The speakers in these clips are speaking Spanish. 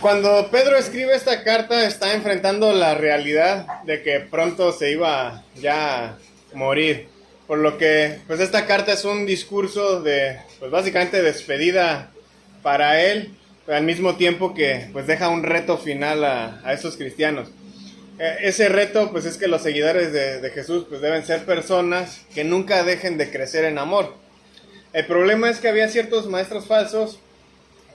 Cuando Pedro escribe esta carta está enfrentando la realidad de que pronto se iba ya a morir. Por lo que pues esta carta es un discurso de pues básicamente despedida para él, pero al mismo tiempo que pues deja un reto final a estos cristianos. Ese reto pues es que los seguidores de Jesús pues deben ser personas que nunca dejen de crecer en amor. El problema es que había ciertos maestros falsos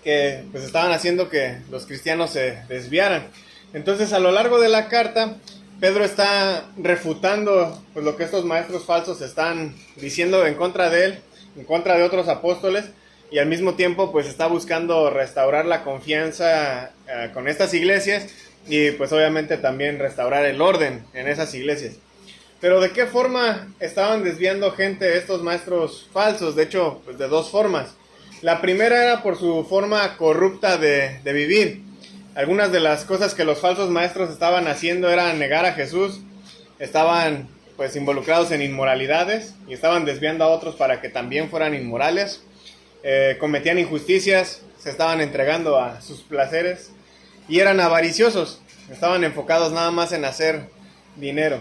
que pues estaban haciendo que los cristianos se desviaran. Entonces a lo largo de la carta Pedro está refutando pues lo que estos maestros falsos están diciendo en contra de él, en contra de otros apóstoles, y al mismo tiempo pues está buscando restaurar la confianza con estas iglesias y pues obviamente también restaurar el orden en esas iglesias. Pero ¿de qué forma estaban desviando gente estos maestros falsos? De hecho, pues de dos formas. La primera era por su forma corrupta de vivir. Algunas de las cosas que los falsos maestros estaban haciendo era negar a Jesús. Estaban pues involucrados en inmoralidades y estaban desviando a otros para que también fueran inmorales. Cometían injusticias, se estaban entregando a sus placeres y eran avariciosos. Estaban enfocados nada más en hacer dinero.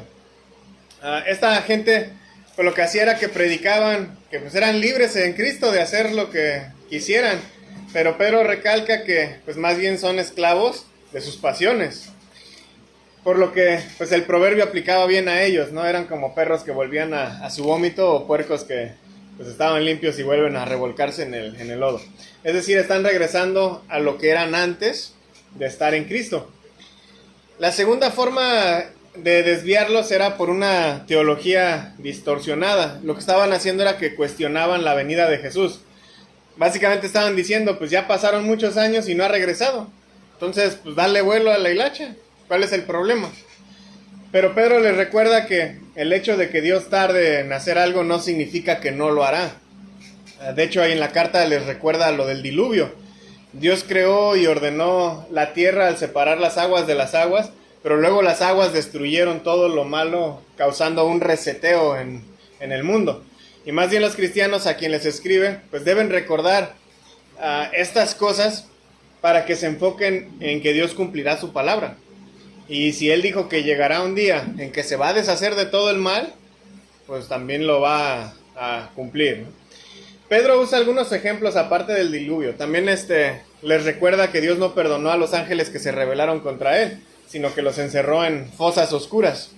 Esta gente pues lo que hacía era que predicaban que pues eran libres en Cristo de hacer lo que quisieran, pero Pedro recalca que pues más bien son esclavos de sus pasiones, por lo que pues el proverbio aplicaba bien a ellos, ¿no? Eran como perros que volvían a su vómito, o puercos que pues estaban limpios y vuelven a revolcarse en el lodo. Es decir, están regresando a lo que eran antes de estar en Cristo. La segunda forma de desviarlos era por una teología distorsionada. Lo que estaban haciendo era que cuestionaban la venida de Jesús. Básicamente estaban diciendo, pues ya pasaron muchos años y no ha regresado. Entonces, pues dale vuelo a la hilacha. ¿Cuál es el problema? Pero Pedro les recuerda que el hecho de que Dios tarde en hacer algo no significa que no lo hará. De hecho, ahí en la carta les recuerda lo del diluvio. Dios creó y ordenó la tierra al separar las aguas de las aguas, pero luego las aguas destruyeron todo lo malo, causando un reseteo en el mundo. Y más bien los cristianos a quienes les escribe, pues deben recordar estas cosas para que se enfoquen en que Dios cumplirá su palabra. Y si Él dijo que llegará un día en que se va a deshacer de todo el mal, pues también lo va a cumplir, ¿no? Pedro usa algunos ejemplos aparte del diluvio. También les recuerda que Dios no perdonó a los ángeles que se rebelaron contra Él, sino que los encerró en fosas oscuras.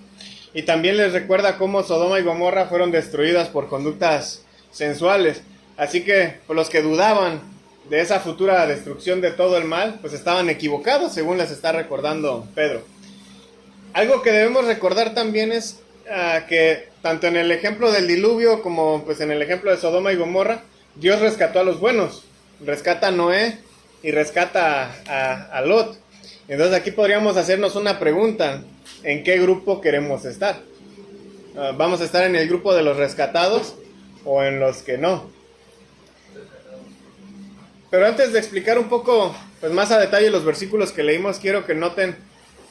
Y también les recuerda cómo Sodoma y Gomorra fueron destruidas por conductas sensuales. Así que pues, los que dudaban de esa futura destrucción de todo el mal, pues estaban equivocados, según les está recordando Pedro. Algo que debemos recordar también es que tanto en el ejemplo del diluvio como pues en el ejemplo de Sodoma y Gomorra, Dios rescató a los buenos. Rescata a Noé y rescata a Lot. Entonces aquí podríamos hacernos una pregunta: ¿en qué grupo queremos estar? ¿Vamos a estar en el grupo de los rescatados o en los que no? Pero antes de explicar un poco pues más a detalle los versículos que leímos, quiero que noten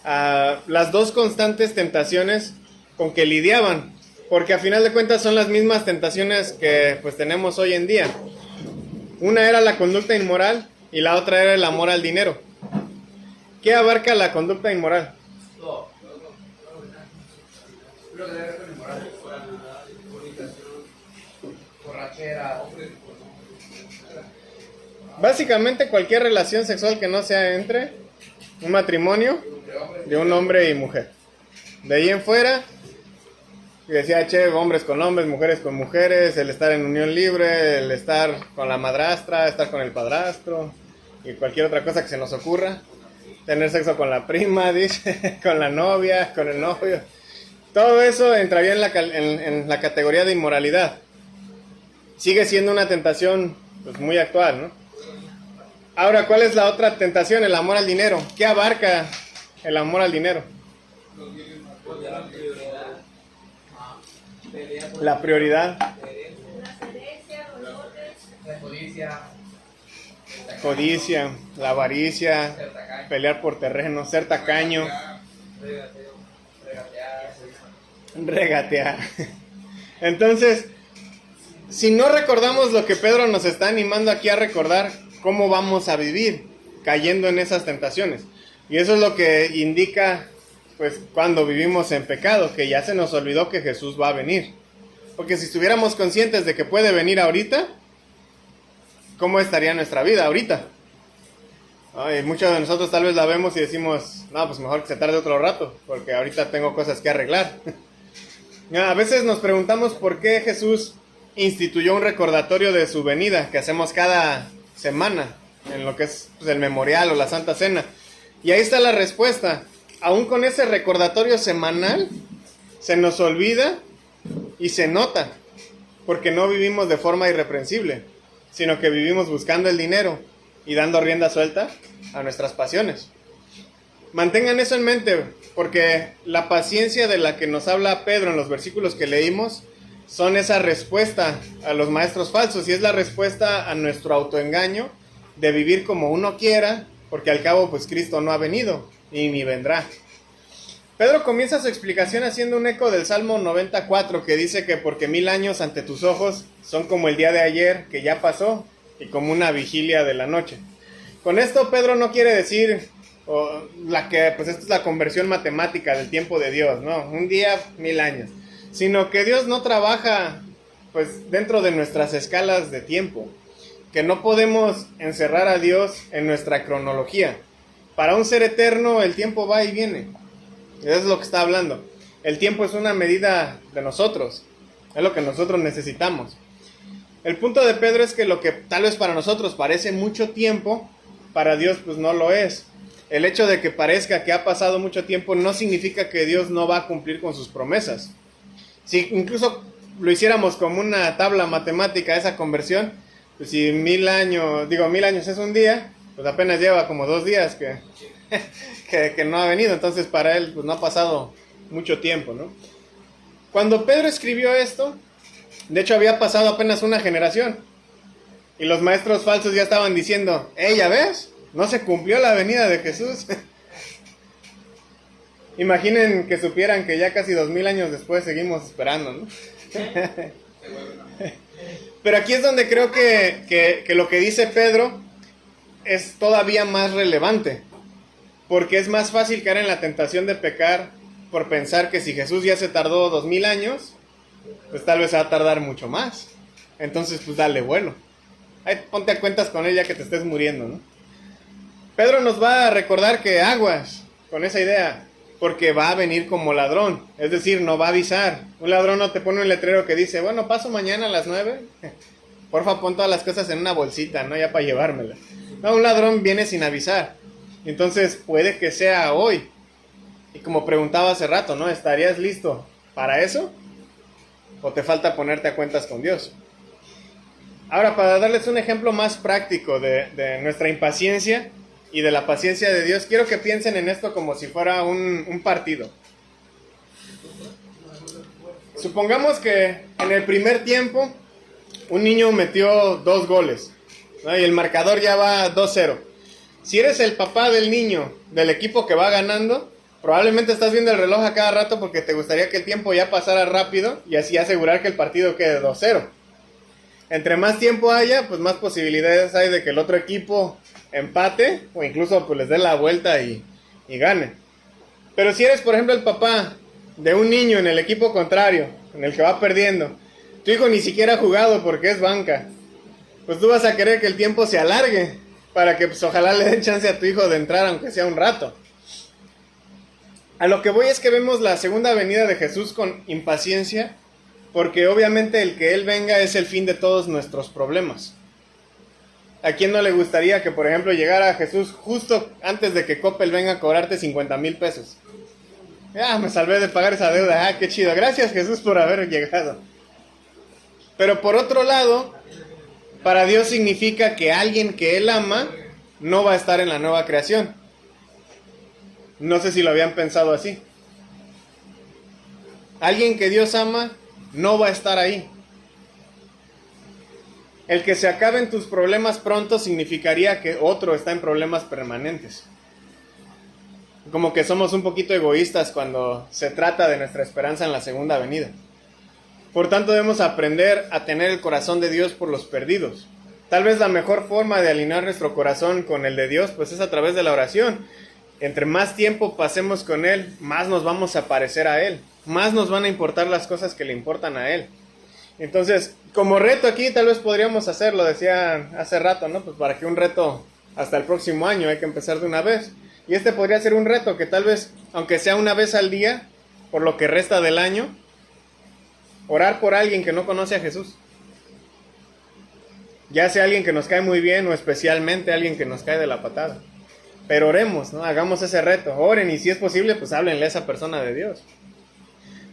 las dos constantes tentaciones con que lidiaban, porque a final de cuentas son las mismas tentaciones que pues tenemos hoy en día. Una era la conducta inmoral y la otra era el amor al dinero. ¿Qué abarca la conducta inmoral? Básicamente cualquier relación sexual que no sea entre un matrimonio de un hombre y mujer. De ahí en fuera, decía, hombres con hombres, mujeres con mujeres, el estar en unión libre, el estar con la madrastra, estar con el padrastro y cualquier otra cosa que se nos ocurra. Tener sexo con la prima, dice, con la novia, con el novio. Todo eso entraría en la categoría de inmoralidad. Sigue siendo una tentación pues, muy actual, ¿no? Ahora, ¿cuál es la otra tentación? El amor al dinero. ¿Qué abarca el amor al dinero? La prioridad. Codicia, la avaricia, pelear por terreno, ser tacaño, regatear. Entonces, si no recordamos lo que Pedro nos está animando aquí a recordar, ¿cómo vamos a vivir? cayendo en esas tentaciones. Y eso es lo que indica, pues, cuando vivimos en pecado, que ya se nos olvidó que Jesús va a venir. Porque si estuviéramos conscientes de que puede venir ahorita, ¿cómo estaría nuestra vida ahorita? Y muchos de nosotros tal vez la vemos y decimos, no, pues mejor que se tarde otro rato, porque ahorita tengo cosas que arreglar. A veces nos preguntamos por qué Jesús instituyó un recordatorio de su venida, que hacemos cada semana, en lo que es, pues, el memorial o la Santa Cena. Y ahí está la respuesta. Aún con ese recordatorio semanal, se nos olvida y se nota, porque no vivimos de forma irreprensible, sino que vivimos buscando el dinero y dando rienda suelta a nuestras pasiones. Mantengan eso en mente, porque la paciencia de la que nos habla Pedro en los versículos que leímos son esa respuesta a los maestros falsos, y es la respuesta a nuestro autoengaño de vivir como uno quiera, porque al cabo pues Cristo no ha venido y ni vendrá. Pedro comienza su explicación haciendo un eco del Salmo 94, que dice que porque 1000 años ante tus ojos son como el día de ayer que ya pasó y como una vigilia de la noche. Con esto Pedro no quiere decir pues esta es la conversión matemática del tiempo de Dios, ¿no? Un día, 1000 años. Sino que Dios no trabaja pues dentro de nuestras escalas de tiempo. Que no podemos encerrar a Dios en nuestra cronología. Para un ser eterno el tiempo va y viene. Eso es lo que está hablando. El tiempo es una medida de nosotros. Es lo que nosotros necesitamos. El punto de Pedro es que lo que tal vez para nosotros parece mucho tiempo, para Dios pues no lo es. El hecho de que parezca que ha pasado mucho tiempo no significa que Dios no va a cumplir con sus promesas. Si incluso lo hiciéramos como una tabla matemática, esa conversión, pues si 1000 años es un día, pues apenas lleva como 2 días que no ha venido. Entonces para él pues no ha pasado mucho tiempo, ¿no? Cuando Pedro escribió esto, de hecho había pasado apenas una generación, y los maestros falsos ya estaban diciendo, ¿ya ves? No se cumplió la venida de Jesús. Imaginen que supieran que ya casi 2000 años después seguimos esperando, ¿no? Pero aquí es donde creo que lo que dice Pedro es todavía más relevante, porque es más fácil caer en la tentación de pecar por pensar que si Jesús ya se tardó 2000 años, pues tal vez se va a tardar mucho más. Entonces pues dale vuelo. Ahí ponte a cuentas con él ya que te estés muriendo, ¿no? Pedro nos va a recordar que aguas con esa idea, porque va a venir como ladrón, es decir, no va a avisar. Un ladrón no te pone un letrero que dice, bueno, paso mañana a las 9, porfa pon todas las cosas en una bolsita, ¿no? Ya para llevármelas. No, un ladrón viene sin avisar. Entonces puede que sea hoy. Y como preguntaba hace rato, ¿no? ¿Estarías listo para eso? ¿O te falta ponerte a cuentas con Dios? Ahora, para darles un ejemplo más práctico de nuestra impaciencia y de la paciencia de Dios, quiero que piensen en esto como si fuera un partido. Supongamos que en el primer tiempo un niño metió 2 goles, ¿no? Y el marcador ya va 2-0. Si eres el papá del niño del equipo que va ganando, probablemente estás viendo el reloj a cada rato porque te gustaría que el tiempo ya pasara rápido y así asegurar que el partido quede 2-0. Entre más tiempo haya, pues más posibilidades hay de que el otro equipo empate o incluso pues les dé la vuelta y gane. Pero si eres, por ejemplo, el papá de un niño en el equipo contrario, en el que va perdiendo, tu hijo ni siquiera ha jugado porque es banca, pues tú vas a querer que el tiempo se alargue para que pues ojalá le den chance a tu hijo de entrar aunque sea un rato. A lo que voy es que vemos la segunda venida de Jesús con impaciencia, porque obviamente el que Él venga es el fin de todos nuestros problemas. ¿A quién no le gustaría que, por ejemplo, llegara Jesús justo antes de que Coppel venga a cobrarte 50,000 pesos? Ya, me salvé de pagar esa deuda. Qué chido. Gracias, Jesús, por haber llegado. Pero por otro lado, para Dios significa que alguien que Él ama no va a estar en la nueva creación. No sé si lo habían pensado así. Alguien que Dios ama no va a estar ahí. El que se acaben tus problemas pronto significaría que otro está en problemas permanentes. Como que somos un poquito egoístas cuando se trata de nuestra esperanza en la segunda venida. Por tanto, debemos aprender a tener el corazón de Dios por los perdidos. Tal vez la mejor forma de alinear nuestro corazón con el de Dios, pues es a través de la oración. Entre más tiempo pasemos con Él, más nos vamos a parecer a Él, más nos van a importar las cosas que le importan a Él. Entonces, como reto aquí, tal vez podríamos hacerlo, decía hace rato, ¿no? Pues para que un reto hasta el próximo año hay que empezar de una vez. Y este podría ser un reto que tal vez, aunque sea una vez al día, por lo que resta del año, orar por alguien que no conoce a Jesús. Ya sea alguien que nos cae muy bien o especialmente alguien que nos cae de la patada. Pero oremos, ¿no? Hagamos ese reto. Oren y si es posible, pues háblenle a esa persona de Dios.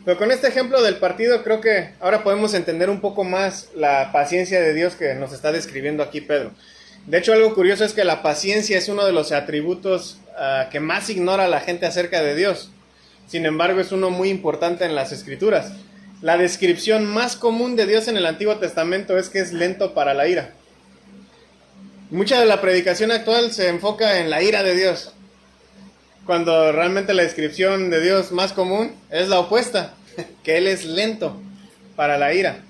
Pero con este ejemplo del partido creo que ahora podemos entender un poco más la paciencia de Dios que nos está describiendo aquí Pedro. De hecho, algo curioso es que la paciencia es uno de los atributos que más ignora la gente acerca de Dios. Sin embargo, es uno muy importante en las Escrituras. La descripción más común de Dios en el Antiguo Testamento es que es lento para la ira. Mucha de la predicación actual se enfoca en la ira de Dios, cuando realmente la descripción de Dios más común es la opuesta, que Él es lento para la ira.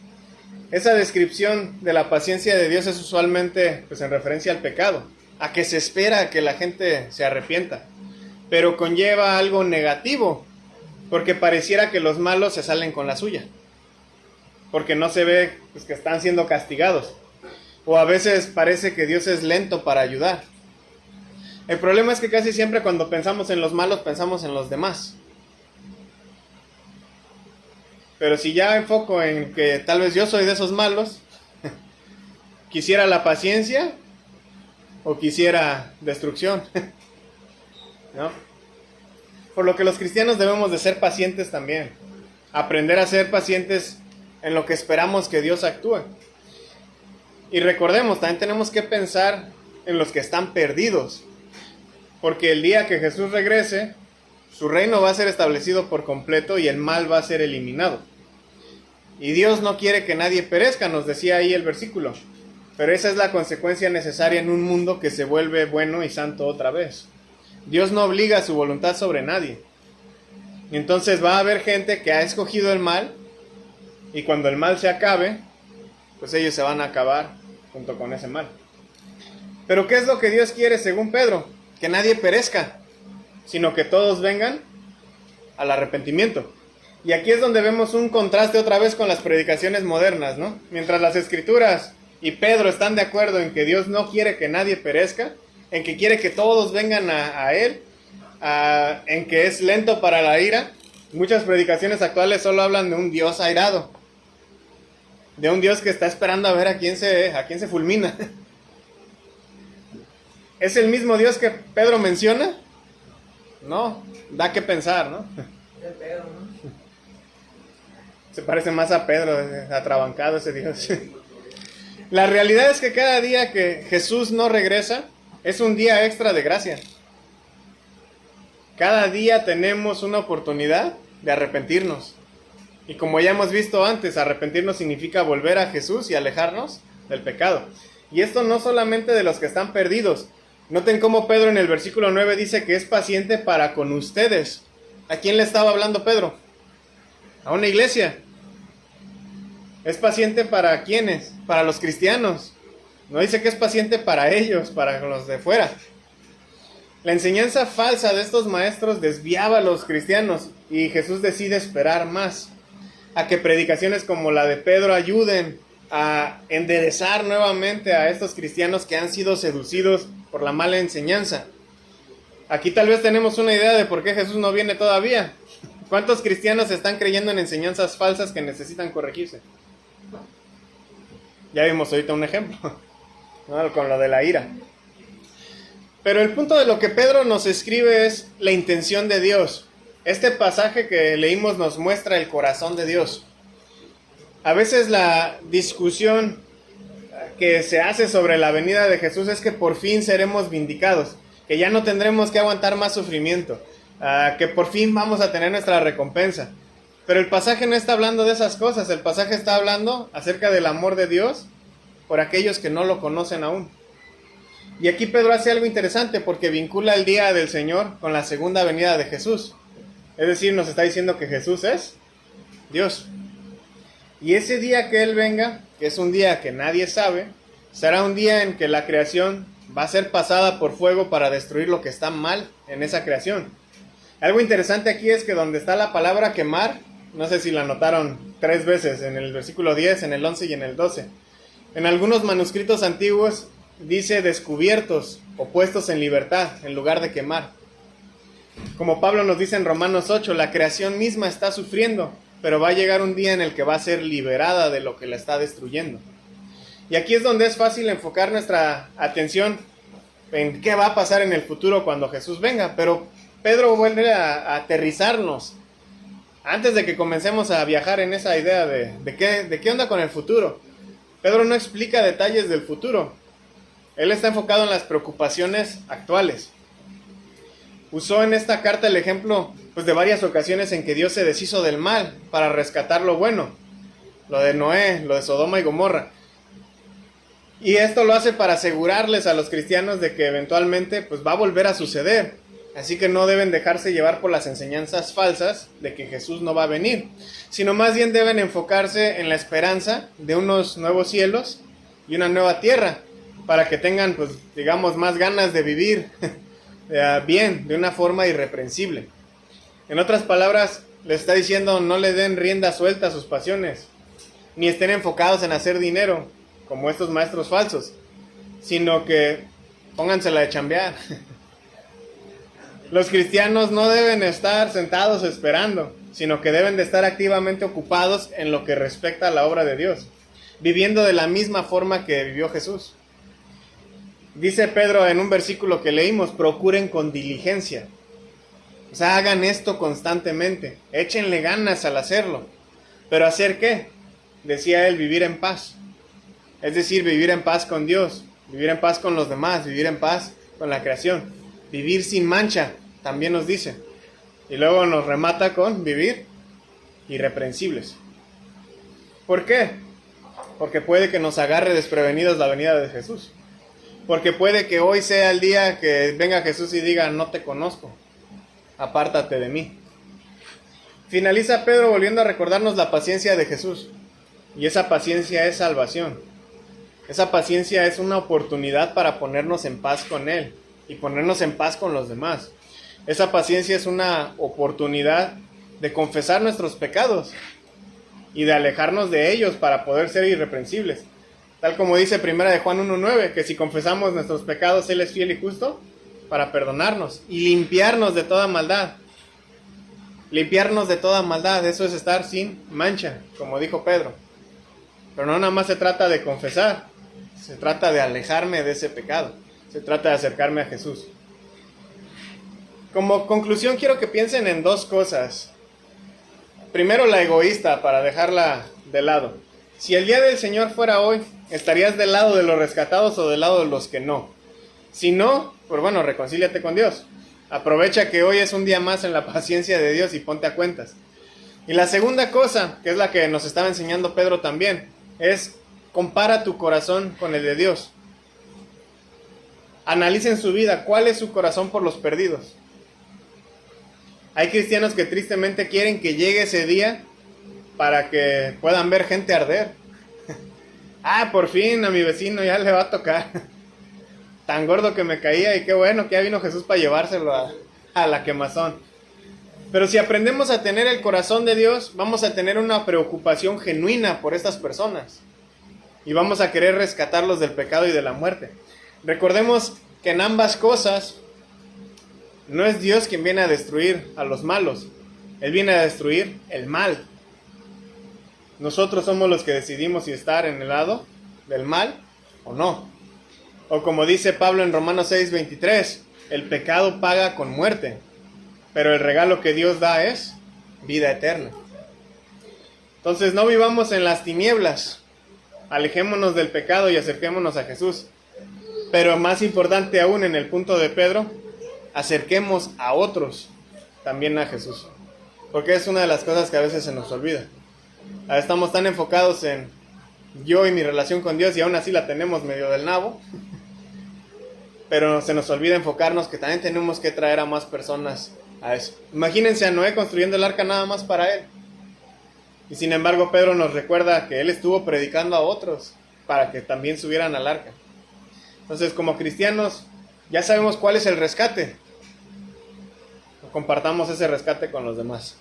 Esa descripción de la paciencia de Dios es usualmente pues, en referencia al pecado, a que se espera que la gente se arrepienta, pero conlleva algo negativo, porque pareciera que los malos se salen con la suya, porque no se ve pues, que están siendo castigados, o a veces parece que Dios es lento para ayudar. El problema es que casi siempre cuando pensamos en los malos, pensamos en los demás. Pero si ya enfoco en que tal vez yo soy de esos malos, quisiera la paciencia o quisiera destrucción, ¿no? Por lo que los cristianos debemos de ser pacientes también. Aprender a ser pacientes en lo que esperamos que Dios actúe. Y recordemos, también tenemos que pensar en los que están perdidos. Porque el día que Jesús regrese, su reino va a ser establecido por completo y el mal va a ser eliminado. Y Dios no quiere que nadie perezca, nos decía ahí el versículo. Pero esa es la consecuencia necesaria en un mundo que se vuelve bueno y santo otra vez. Dios no obliga su voluntad sobre nadie. Y entonces va a haber gente que ha escogido el mal, y cuando el mal se acabe, pues ellos se van a acabar junto con ese mal. Pero ¿qué es lo que Dios quiere según Pedro? Que nadie perezca, sino que todos vengan al arrepentimiento. Y aquí es donde vemos un contraste otra vez con las predicaciones modernas, ¿no? Mientras las Escrituras y Pedro están de acuerdo en que Dios no quiere que nadie perezca, en que quiere que todos vengan a Él, en que es lento para la ira, muchas predicaciones actuales solo hablan de un Dios airado, de un Dios que está esperando a ver a quién se fulmina. ¿Es el mismo Dios que Pedro menciona? No, da que pensar, ¿no? Es Pedro, ¿no? Se parece más a Pedro, atrabancado ese Dios. La realidad es que cada día que Jesús no regresa, es un día extra de gracia. Cada día tenemos una oportunidad de arrepentirnos. Y como ya hemos visto antes, arrepentirnos significa volver a Jesús y alejarnos del pecado. Y esto no solamente de los que están perdidos. Noten cómo Pedro en el versículo 9 dice que es paciente para con ustedes. ¿A quién le estaba hablando Pedro? A una iglesia. ¿Es paciente para quiénes? Para los cristianos. No dice que es paciente para ellos, para los de fuera. La enseñanza falsa de estos maestros desviaba a los cristianos y Jesús decide esperar más a que predicaciones como la de Pedro ayuden a enderezar nuevamente a estos cristianos que han sido seducidos por la mala enseñanza. Aquí tal vez tenemos una idea de por qué Jesús no viene todavía. ¿Cuántos cristianos están creyendo en enseñanzas falsas que necesitan corregirse? Ya vimos ahorita un ejemplo, ¿no? Con lo de la ira. Pero el punto de lo que Pedro nos escribe es la intención de Dios. Este pasaje que leímos nos muestra el corazón de Dios. A veces la discusión que se hace sobre la venida de Jesús es que por fin seremos vindicados, que ya no tendremos que aguantar más sufrimiento, que por fin vamos a tener nuestra recompensa. Pero el pasaje no está hablando de esas cosas, el pasaje está hablando acerca del amor de Dios por aquellos que no lo conocen aún. Y aquí Pedro hace algo interesante porque vincula el día del Señor con la segunda venida de Jesús. Es decir, nos está diciendo que Jesús es Dios. Y ese día que Él venga, que es un día que nadie sabe, Será un día en que la creación va a ser pasada por fuego para destruir lo que está mal en esa creación. Algo interesante aquí es que donde está la palabra quemar, no sé si la notaron 3 veces, en el versículo 10, en el 11 y en el 12. En algunos manuscritos antiguos dice descubiertos o puestos en libertad en lugar de quemar. Como Pablo nos dice en Romanos 8, la creación misma está sufriendo, pero va a llegar un día en el que va a ser liberada de lo que la está destruyendo. Y aquí es donde es fácil enfocar nuestra atención en qué va a pasar en el futuro cuando Jesús venga, pero Pedro vuelve a aterrizarnos antes de que comencemos a viajar en esa idea de qué onda con el futuro. Pedro no explica detalles del futuro. Él está enfocado en las preocupaciones actuales. Usó en esta carta el ejemplo de varias ocasiones en que Dios se deshizo del mal para rescatar lo bueno. Lo de Noé, lo de Sodoma y Gomorra. Y esto lo hace para asegurarles a los cristianos de que eventualmente va a volver a suceder. Así que no deben dejarse llevar por las enseñanzas falsas de que Jesús no va a venir, sino más bien deben enfocarse en la esperanza de unos nuevos cielos y una nueva tierra, para que tengan, más ganas de vivir bien, de una forma irreprensible. En otras palabras, les está diciendo, no le den rienda suelta a sus pasiones, ni estén enfocados en hacer dinero, como estos maestros falsos, sino que póngansela de chambear. Los cristianos no deben estar sentados esperando, sino que deben de estar activamente ocupados en lo que respecta a la obra de Dios, viviendo de la misma forma que vivió Jesús. Dice Pedro en un versículo que leímos, procuren con diligencia. O sea, hagan esto constantemente, échenle ganas al hacerlo. ¿Pero hacer qué? Decía él, vivir en paz. Es decir, vivir en paz con Dios, vivir en paz con los demás, vivir en paz con la creación. Vivir sin mancha, también nos dice. Y luego nos remata con vivir irreprensibles. ¿Por qué? Porque puede que nos agarre desprevenidos la venida de Jesús. Porque puede que hoy sea el día que venga Jesús y diga, no te conozco, apártate de mí. Finaliza Pedro volviendo a recordarnos la paciencia de Jesús. Y esa paciencia es salvación. Esa paciencia es una oportunidad para ponernos en paz con Él y ponernos en paz con los demás. Esa paciencia es una oportunidad de confesar nuestros pecados y de alejarnos de ellos para poder ser irreprensibles. Tal como dice 1 de Juan 1:9, que si confesamos nuestros pecados, Él es fiel y justo para perdonarnos y limpiarnos de toda maldad. Limpiarnos de toda maldad, eso es estar sin mancha, como dijo Pedro. Pero no nada más se trata de confesar, se trata de alejarme de ese pecado. Se trata de acercarme a Jesús. Como conclusión quiero que piensen en 2 cosas. Primero, la egoísta, para dejarla de lado. Si el día del Señor fuera hoy, ¿estarías del lado de los rescatados o del lado de los que no? Si no, reconcíliate con Dios. Aprovecha que hoy es un día más en la paciencia de Dios y ponte a cuentas. Y la segunda cosa, que es la que nos estaba enseñando Pedro también, es compara tu corazón con el de Dios. Analicen su vida, ¿cuál es su corazón por los perdidos? Hay cristianos que tristemente quieren que llegue ese día para que puedan ver gente arder. Por fin a mi vecino ya le va a tocar. Tan gordo que me caía y qué bueno que ya vino Jesús para llevárselo a la quemazón. Pero si aprendemos a tener el corazón de Dios, vamos a tener una preocupación genuina por estas personas. Y vamos a querer rescatarlos del pecado y de la muerte. Recordemos que en ambas cosas no es Dios quien viene a destruir a los malos. Él viene a destruir el mal. Nosotros somos los que decidimos si estar en el lado del mal o no. O como dice Pablo en Romanos 6:23, el pecado paga con muerte, pero el regalo que Dios da es vida eterna. Entonces no vivamos en las tinieblas. Alejémonos del pecado y acerquémonos a Jesús. Pero más importante aún, en el punto de Pedro, acerquemos a otros también a Jesús. Porque es una de las cosas que a veces se nos olvida. Estamos tan enfocados en yo y mi relación con Dios y aún así la tenemos medio del nabo. Pero se nos olvida enfocarnos que también tenemos que traer a más personas a eso. Imagínense a Noé construyendo el arca nada más para él. Y sin embargo Pedro nos recuerda que él estuvo predicando a otros. para que también subieran al arca. Entonces, como cristianos, ya sabemos cuál es el rescate. Compartamos ese rescate con los demás.